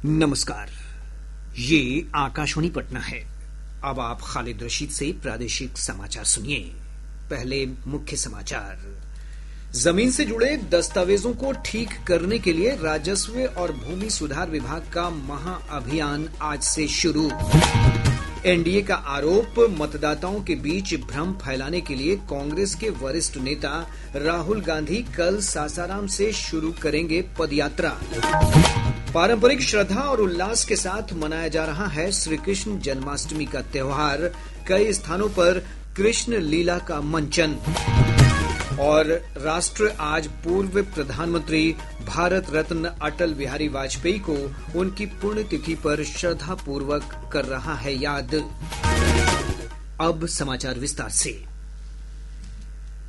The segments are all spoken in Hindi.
नमस्कार। ये आकाशवाणी पटना है। अब आप खालिद रशीद से प्रादेशिक समाचार सुनिए। पहले मुख्य समाचार। जमीन से जुड़े दस्तावेजों को ठीक करने के लिए राजस्व और भूमि सुधार विभाग का महाअभियान आज से शुरू। एनडीए का आरोप, मतदाताओं के बीच भ्रम फैलाने के लिए कांग्रेस के वरिष्ठ नेता राहुल गांधी कल सासाराम से शुरू करेंगे पदयात्रा। पारंपरिक श्रद्धा और उल्लास के साथ मनाया जा रहा है श्री कृष्ण जन्माष्टमी का त्योहार। कई स्थानों पर कृष्ण लीला का मंचन। और राष्ट्र आज पूर्व प्रधानमंत्री भारत रत्न अटल बिहारी वाजपेयी को उनकी पुण्यतिथि पर श्रद्धापूर्वक कर रहा है याद। अब समाचार विस्तार से।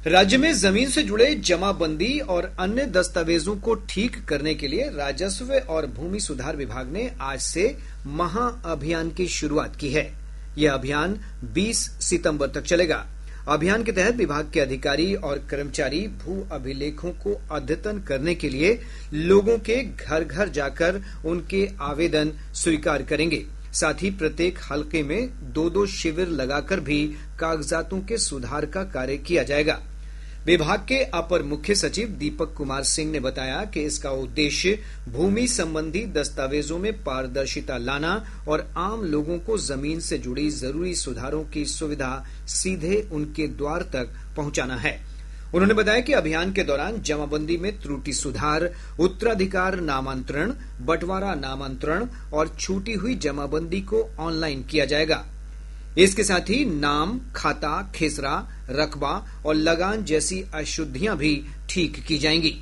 राज्य में जमीन से जुड़े जमाबंदी और अन्य दस्तावेजों को ठीक करने के लिए राजस्व और भूमि सुधार विभाग ने आज से महाअभियान की शुरुआत की है। यह अभियान 20 सितंबर तक चलेगा। अभियान के तहत विभाग के अधिकारी और कर्मचारी भू अभिलेखों को अद्यतन करने के लिए लोगों के घर घर जाकर उनके आवेदन स्वीकार करेंगे। साथ ही प्रत्येक हलके में 2-2 शिविर लगाकर भी कागजातों के सुधार का कार्य किया जाएगा। विभाग के अपर मुख्य सचिव दीपक कुमार सिंह ने बताया कि इसका उद्देश्य भूमि संबंधी दस्तावेजों में पारदर्शिता लाना और आम लोगों को जमीन से जुड़ी जरूरी सुधारों की सुविधा सीधे उनके द्वार तक पहुंचाना है। उन्होंने बताया कि अभियान के दौरान जमाबंदी में त्रुटि सुधार, उत्तराधिकार नामांतरण, बंटवारा नामांतरण और छूटी हुई जमाबंदी को ऑनलाइन किया जाएगा। इसके साथ ही नाम, खाता, खेसरा, रकबा और लगान जैसी अशुद्धियां भी ठीक की जाएंगी।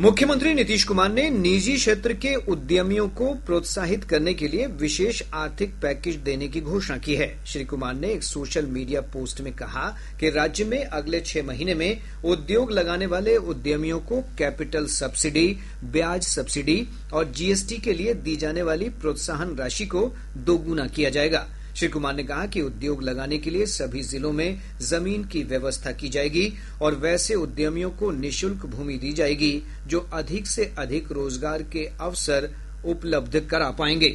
मुख्यमंत्री नीतीश कुमार ने निजी क्षेत्र के उद्यमियों को प्रोत्साहित करने के लिए विशेष आर्थिक पैकेज देने की घोषणा की है। श्री कुमार ने एक सोशल मीडिया पोस्ट में कहा कि राज्य में अगले 6 महीने में उद्योग लगाने वाले उद्यमियों को कैपिटल सब्सिडी, ब्याज सब्सिडी और जीएसटी के लिए दी जाने वाली प्रोत्साहन राशि को दोगुना किया जाएगा। श्री कुमार ने कहा कि उद्योग लगाने के लिए सभी जिलों में जमीन की व्यवस्था की जाएगी और वैसे उद्यमियों को निःशुल्क भूमि दी जाएगी जो अधिक से अधिक रोजगार के अवसर उपलब्ध करा पाएंगे।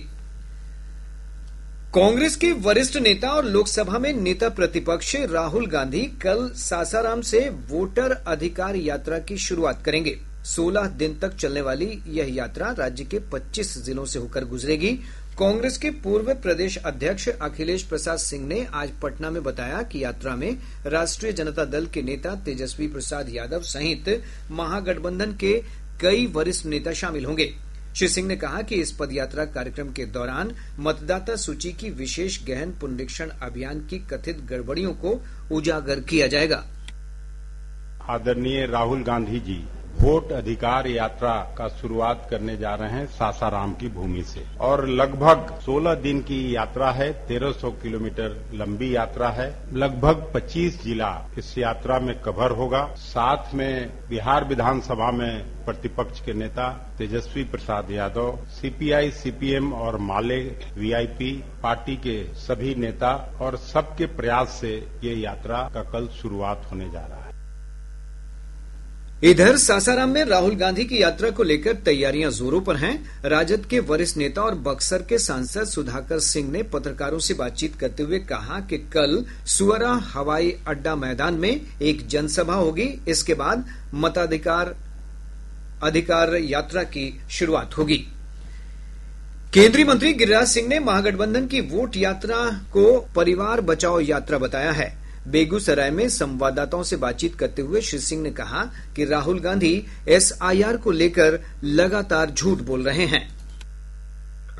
कांग्रेस के वरिष्ठ नेता और लोकसभा में नेता प्रतिपक्ष राहुल गांधी कल सासाराम से वोटर अधिकार यात्रा की शुरुआत करेंगे। 16 दिन तक चलने वाली यह यात्रा राज्य के 25 जिलों से होकर गुजरेगी। कांग्रेस के पूर्व प्रदेश अध्यक्ष अखिलेश प्रसाद सिंह ने आज पटना में बताया कि यात्रा में राष्ट्रीय जनता दल के नेता तेजस्वी प्रसाद यादव सहित महागठबंधन के कई वरिष्ठ नेता शामिल होंगे। श्री सिंह ने कहा कि इस पदयात्रा कार्यक्रम के दौरान मतदाता सूची की विशेष गहन पुनरीक्षण अभियान की कथित गड़बड़ियों को उजागर किया जाएगा। आदरणीय राहुल गांधी जी वोट अधिकार यात्रा का शुरुआत करने जा रहे हैं सासाराम की भूमि से और लगभग 16 दिन की यात्रा है। 1300 किलोमीटर लंबी यात्रा है। लगभग 25 जिला इस यात्रा में कवर होगा। साथ में बिहार विधानसभा में प्रतिपक्ष के नेता तेजस्वी प्रसाद यादव, सीपीआई, सीपीएम और माले वीआईपी पार्टी के सभी नेता और सबके प्रयास से ये यात्रा का कल शुरुआत होने जा रहा है। इधर सासाराम में राहुल गांधी की यात्रा को लेकर तैयारियां जोरों पर हैं। राजद के वरिष्ठ नेता और बक्सर के सांसद सुधाकर सिंह ने पत्रकारों से बातचीत करते हुए कहा कि कल सुअरा हवाई अड्डा मैदान में एक जनसभा होगी। इसके बाद मताधिकार यात्रा की शुरुआत होगी। केंद्रीय मंत्री गिरिराज सिंह ने महागठबंधन की वोट यात्रा को परिवार बचाओ यात्रा बताया है। बेगूसराय में संवाददाताओं से बातचीत करते हुए श्री सिंह ने कहा कि राहुल गांधी एसआईआर को लेकर लगातार झूठ बोल रहे हैं।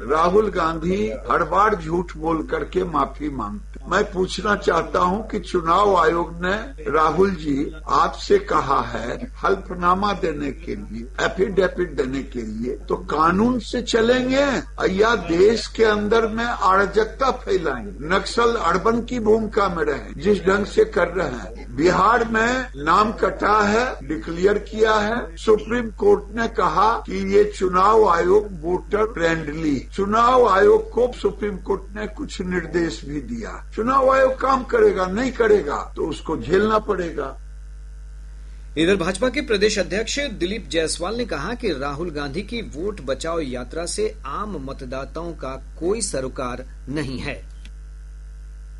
राहुल गांधी हर बार झूठ बोल करके माफी मांगते। मैं पूछना चाहता हूं कि चुनाव आयोग ने राहुल जी आपसे कहा है हल्फनामा देने के लिए, एफिडेविट देने के लिए, तो कानून से चलेंगे या देश के अंदर में अराजकता फैलाएंगे? नक्सल अर्बन की भूमिका में रहे जिस ढंग से कर रहे हैं। बिहार में नाम कटा है, डिक्लेयर किया है। सुप्रीम कोर्ट ने कहा कि ये चुनाव आयोग वोटर फ्रेंडली। चुनाव आयोग को सुप्रीम कोर्ट ने कुछ निर्देश भी दिया। चुनाव आयोग काम करेगा, नहीं करेगा तो उसको झेलना पड़ेगा। इधर भाजपा के प्रदेश अध्यक्ष दिलीप जायसवाल ने कहा कि राहुल गांधी की वोट बचाओ यात्रा से आम मतदाताओं का कोई सरोकार नहीं है।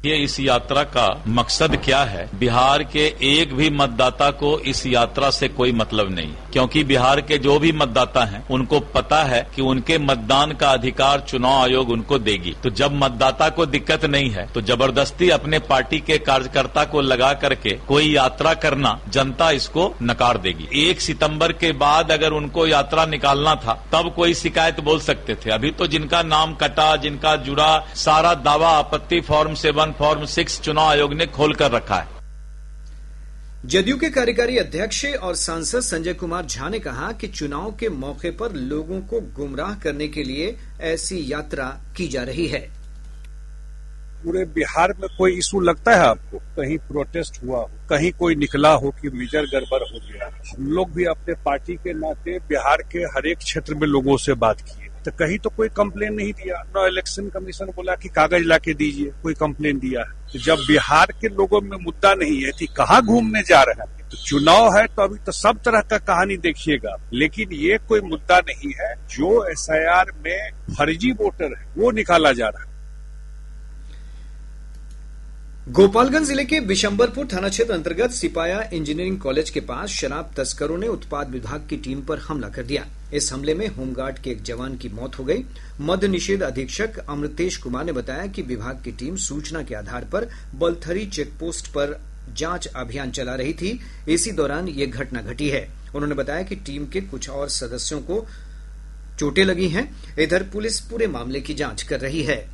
ये इस यात्रा का मकसद क्या है? बिहार के एक भी मतदाता को इस यात्रा से कोई मतलब नहीं, क्योंकि बिहार के जो भी मतदाता हैं उनको पता है कि उनके मतदान का अधिकार चुनाव आयोग उनको देगी। तो जब मतदाता को दिक्कत नहीं है तो जबरदस्ती अपने पार्टी के कार्यकर्ता को लगा करके कोई यात्रा करना, जनता इसको नकार देगी। 1 सितंबर के बाद अगर उनको यात्रा निकालना था तब कोई शिकायत बोल सकते थे। अभी तो जिनका नाम कटा, जिनका जुड़ा, सारा दावा आपत्ति फॉर्म 7 फॉर्म 6 चुनाव आयोग ने खोल कर रखा है। जदयू के कार्यकारी अध्यक्ष और सांसद संजय कुमार झा ने कहा कि चुनाव के मौके पर लोगों को गुमराह करने के लिए ऐसी यात्रा की जा रही है। पूरे बिहार में कोई इशू लगता है आपको? कहीं प्रोटेस्ट हुआ हो, कहीं कोई निकला हो कि मेजर गड़बड़ हो गया? हम लोग भी अपने पार्टी के नाते बिहार के हर एक क्षेत्र में लोगों से बात किए, तो कहीं तो कोई कंप्लेन नहीं दिया। ना इलेक्शन कमीशन बोला कि कागज लाके दीजिए, कोई कंप्लेन दिया है। तो जब बिहार के लोगों में मुद्दा नहीं है तो कहाँ घूमने जा रहे हैं? तो चुनाव है तो अभी तो सब तरह का कहानी देखिएगा, लेकिन ये कोई मुद्दा नहीं है। जो SIR में फर्जी वोटर है वो निकाला जा रहा है। गोपालगंज जिले के बिशंबरपुर थाना क्षेत्र अंतर्गत सिपाया इंजीनियरिंग कॉलेज के पास शराब तस्करों ने उत्पाद विभाग की टीम पर हमला कर दिया। इस हमले में होमगार्ड के एक जवान की मौत हो गई। मद्य निषेध अधीक्षक अमृतेश कुमार ने बताया कि विभाग की टीम सूचना के आधार पर बलथरी चेकपोस्ट पर जांच अभियान चला रही थी। इसी दौरान ये घटना घटी है। उन्होंने बताया कि टीम के कुछ और सदस्यों को चोटें लगी हैं। इधर पुलिस पूरे मामले की जांच कर रही है।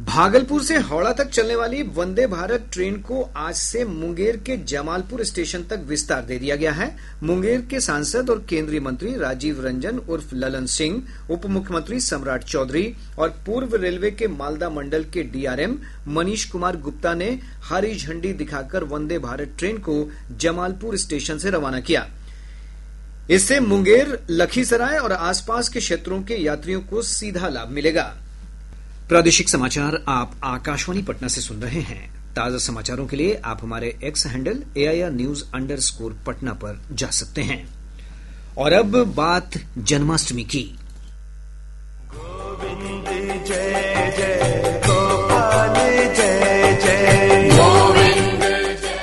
भागलपुर से हावड़ा तक चलने वाली वंदे भारत ट्रेन को आज से मुंगेर के जमालपुर स्टेशन तक विस्तार दे दिया गया है। मुंगेर के सांसद और केंद्रीय मंत्री राजीव रंजन उर्फ ललन सिंह, उप मुख्यमंत्री सम्राट चौधरी और पूर्व रेलवे के मालदा मंडल के DRM मनीष कुमार गुप्ता ने हरी झंडी दिखाकर वंदे भारत ट्रेन को जमालपुर स्टेशन से रवाना किया। इससे मुंगेर, लखीसराय और आसपास के क्षेत्रों के यात्रियों को सीधा लाभ मिलेगा। प्रादेशिक समाचार आप आकाशवाणी पटना से सुन रहे हैं। ताजा समाचारों के लिए आप हमारे X हैंडल AIR_News_ पर जा सकते हैं। और अब बात जन्माष्टमी की। गोविंद जय जय गोपाल जय जय गोविंद जय जय।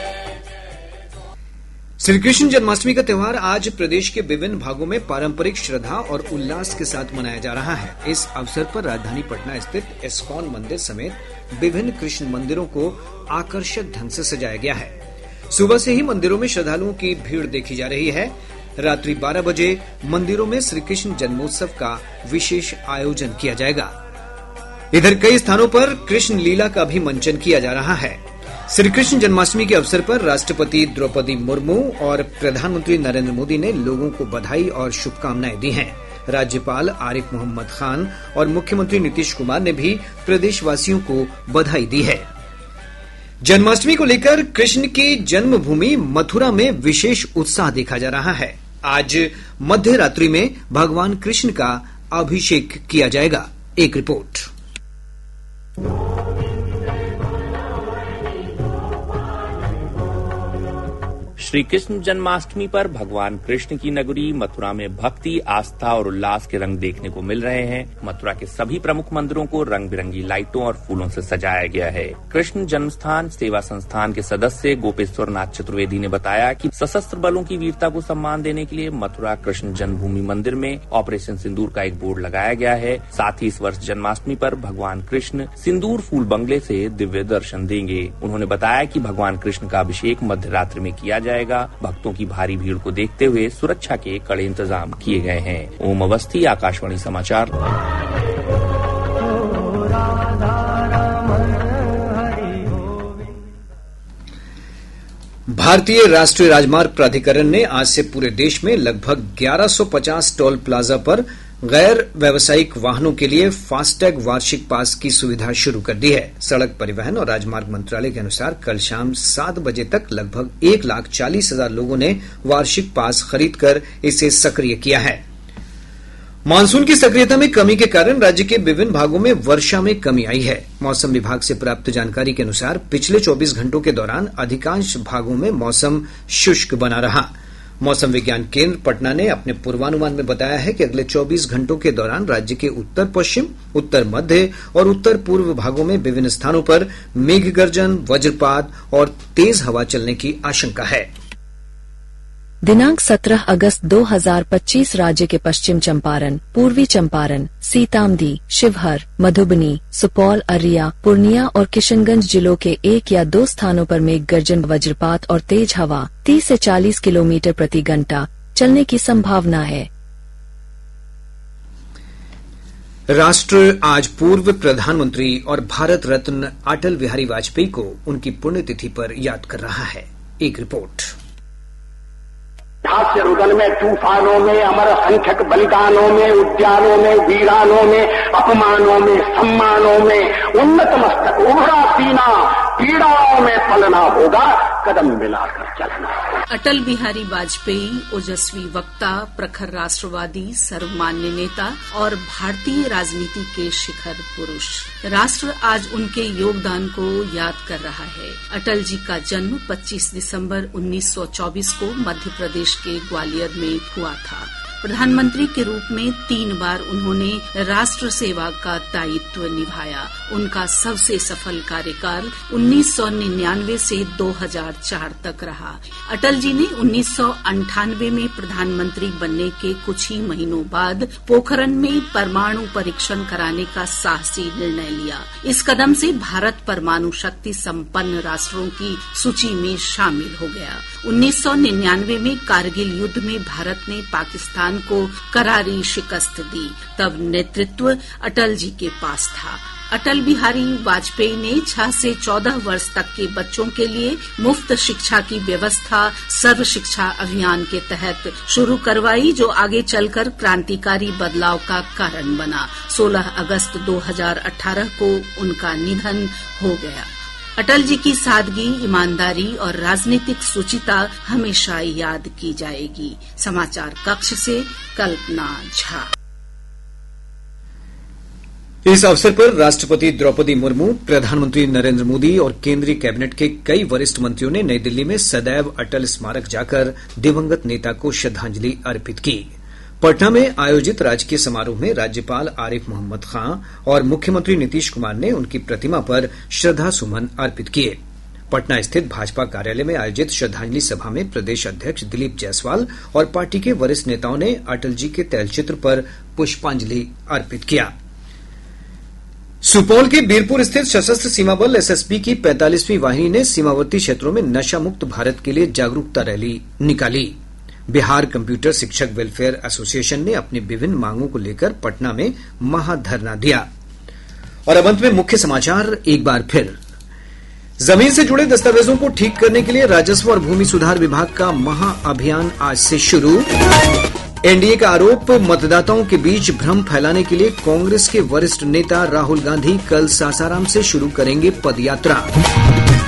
श्री कृष्ण जन्माष्टमी का त्योहार आज प्रदेश के विभिन्न भागों में पारंपरिक श्रद्धा और उल्लास के साथ मनाया जा रहा है। इस अवसर पर राजधानी पटना स्थित इस्कॉन मंदिर समेत विभिन्न कृष्ण मंदिरों को आकर्षक ढंग से सजाया गया है। सुबह से ही मंदिरों में श्रद्धालुओं की भीड़ देखी जा रही है। रात्रि 12 बजे मंदिरों में श्री कृष्ण जन्मोत्सव का विशेष आयोजन किया जाएगा। इधर कई स्थानों पर कृष्ण लीला का भी मंचन किया जा रहा है। श्री कृष्ण जन्माष्टमी के अवसर पर राष्ट्रपति द्रौपदी मुर्मू और प्रधानमंत्री नरेंद्र मोदी ने लोगों को बधाई और शुभकामनाएं दी हैं। राज्यपाल आरिफ मोहम्मद खान और मुख्यमंत्री नीतीश कुमार ने भी प्रदेशवासियों को बधाई दी है। जन्माष्टमी को लेकर कृष्ण की जन्मभूमि मथुरा में विशेष उत्साह देखा जा रहा है। आज मध्य रात्रि में भगवान कृष्ण का अभिषेक किया जाएगा। एक रिपोर्ट। श्री कृष्ण जन्माष्टमी पर भगवान कृष्ण की नगरी मथुरा में भक्ति, आस्था और उल्लास के रंग देखने को मिल रहे हैं। मथुरा के सभी प्रमुख मंदिरों को रंग बिरंगी लाइटों और फूलों से सजाया गया है। कृष्ण जन्मस्थान सेवा संस्थान के सदस्य गोपेश्वर नाथ चतुर्वेदी ने बताया कि सशस्त्र बलों की वीरता को सम्मान देने के लिए मथुरा कृष्ण जन्मभूमि मंदिर में ऑपरेशन सिंदूर का एक बोर्ड लगाया गया है। साथ ही इस वर्ष जन्माष्टमी पर भगवान कृष्ण सिंदूर फूल बंगले से दिव्य दर्शन देंगे। उन्होंने बताया कि भगवान कृष्ण का अभिषेक मध्य रात्रि में किया जाएगा। भक्तों की भारी भीड़ को देखते हुए सुरक्षा के कड़े इंतजाम किए गए हैं। ओम अवस्थी, आकाशवाणी समाचार। भारतीय राष्ट्रीय राजमार्ग प्राधिकरण ने आज से पूरे देश में लगभग 1150 टोल प्लाजा पर गैर व्यावसायिक वाहनों के लिए फास्टैग वार्षिक पास की सुविधा शुरू कर दी है। सड़क परिवहन और राजमार्ग मंत्रालय के अनुसार कल शाम 7 बजे तक लगभग 1,40,000 लोगों ने वार्षिक पास खरीदकर इसे सक्रिय किया है। मानसून की सक्रियता में कमी के कारण राज्य के विभिन्न भागों में वर्षा में कमी आई है। मौसम विभाग से प्राप्त जानकारी के अनुसार पिछले 24 घंटों के दौरान अधिकांश भागों में मौसम शुष्क बना रहा। मौसम विज्ञान केंद्र पटना ने अपने पूर्वानुमान में बताया है कि अगले 24 घंटों के दौरान राज्य के उत्तर पश्चिम, उत्तर मध्य और उत्तर पूर्व भागों में विभिन्न स्थानों पर मेघ गर्जन, वज्रपात और तेज हवा चलने की आशंका है। दिनांक 17 अगस्त 2025 राज्य के पश्चिम चंपारण, पूर्वी चंपारण, सीतामढ़ी, शिवहर, मधुबनी, सुपौल, अररिया, पूर्णिया और किशनगंज जिलों के 1 या 2 स्थानों पर मेघ गर्जन, वज्रपात और तेज हवा 30 से 40 किलोमीटर प्रति घंटा चलने की संभावना है। राष्ट्र आज पूर्व प्रधानमंत्री और भारत रत्न अटल बिहारी वाजपेयी को उनकी पुण्यतिथि पर याद कर रहा है। एक रिपोर्ट। हास्य रुदन में, तूफानों में, अमर असंख्यक बलिदानों में, उद्यानों में, वीरानों में, अपमानों में, सम्मानों में, उन्नत मस्तक, उभरा सीना, पीड़ाओं में पलना होगा, कदम मिलाकर चलना। अटल बिहारी वाजपेयी ओजस्वी वक्ता, प्रखर राष्ट्रवादी, सर्वमान्य नेता और भारतीय राजनीति के शिखर पुरुष। राष्ट्र आज उनके योगदान को याद कर रहा है। अटल जी का जन्म 25 दिसंबर 1924 को मध्य प्रदेश के ग्वालियर में हुआ था। प्रधानमंत्री के रूप में 3 बार उन्होंने राष्ट्र सेवा का दायित्व निभाया। उनका सबसे सफल कार्यकाल 1999 से 2004 तक रहा। अटल जी ने 1998 में प्रधानमंत्री बनने के कुछ ही महीनों बाद पोखरण में परमाणु परीक्षण कराने का साहसी निर्णय लिया। इस कदम से भारत परमाणु शक्ति संपन्न राष्ट्रों की सूची में शामिल हो गया। 1999 में कारगिल युद्ध में भारत ने पाकिस्तान को करारी शिकस्त दी। तब नेतृत्व अटल जी के पास था। अटल बिहारी वाजपेयी ने 6 से 14 वर्ष तक के बच्चों के लिए मुफ्त शिक्षा की व्यवस्था सर्व शिक्षा अभियान के तहत शुरू करवाई, जो आगे चलकर क्रांतिकारी बदलाव का कारण बना। 16 अगस्त 2018 को उनका निधन हो गया। अटल जी की सादगी, ईमानदारी और राजनीतिक शुचिता हमेशा याद की जाएगी। समाचार कक्ष से कल्पना झा। इस अवसर पर राष्ट्रपति द्रौपदी मुर्मू, प्रधानमंत्री नरेंद्र मोदी और केंद्रीय कैबिनेट के कई वरिष्ठ मंत्रियों ने नई दिल्ली में सदैव अटल स्मारक जाकर दिवंगत नेता को श्रद्धांजलि अर्पित की। पटना में आयोजित राजकीय समारोह में राज्यपाल आरिफ मोहम्मद खां और मुख्यमंत्री नीतीश कुमार ने उनकी प्रतिमा पर श्रद्धा सुमन अर्पित किए। पटना स्थित भाजपा कार्यालय में आयोजित श्रद्धांजलि सभा में प्रदेश अध्यक्ष दिलीप जायसवाल और पार्टी के वरिष्ठ नेताओं ने अटल जी के तैलचित्र पर पुष्पांजलि अर्पित किया। सुपौल के बीरपुर स्थित सशस्त्र सीमा बल एसएसबी की 45वीं वाहिनी ने सीमावर्ती क्षेत्रों में नशा मुक्त भारत के लिए जागरूकता रैली निकाली। बिहार कंप्यूटर शिक्षक वेलफेयर एसोसिएशन ने अपनी विभिन्न मांगों को लेकर पटना में महाधरना दिया। और अब अंत में मुख्य समाचार एक बार फिर। जमीन से जुड़े दस्तावेजों को ठीक करने के लिए राजस्व और भूमि सुधार विभाग का महाअभियान आज से शुरू। एनडीए का आरोप, मतदाताओं के बीच भ्रम फैलाने के लिए कांग्रेस के वरिष्ठ नेता राहुल गांधी कल सासाराम से शुरू करेंगे पदयात्रा।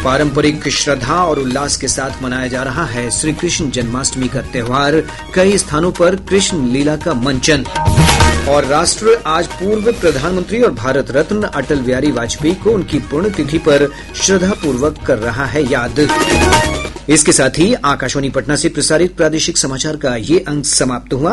पारंपरिक श्रद्धा और उल्लास के साथ मनाया जा रहा है श्री कृष्ण जन्माष्टमी का त्योहार। कई स्थानों पर कृष्ण लीला का मंचन। और राष्ट्र आज पूर्व प्रधानमंत्री और भारत रत्न अटल बिहारी वाजपेयी को उनकी पुण्यतिथि पर श्रद्धापूर्वक कर रहा है याद। इसके साथ ही आकाशवाणी पटना से प्रसारित प्रादेशिक समाचार का ये अंक समाप्त हुआ।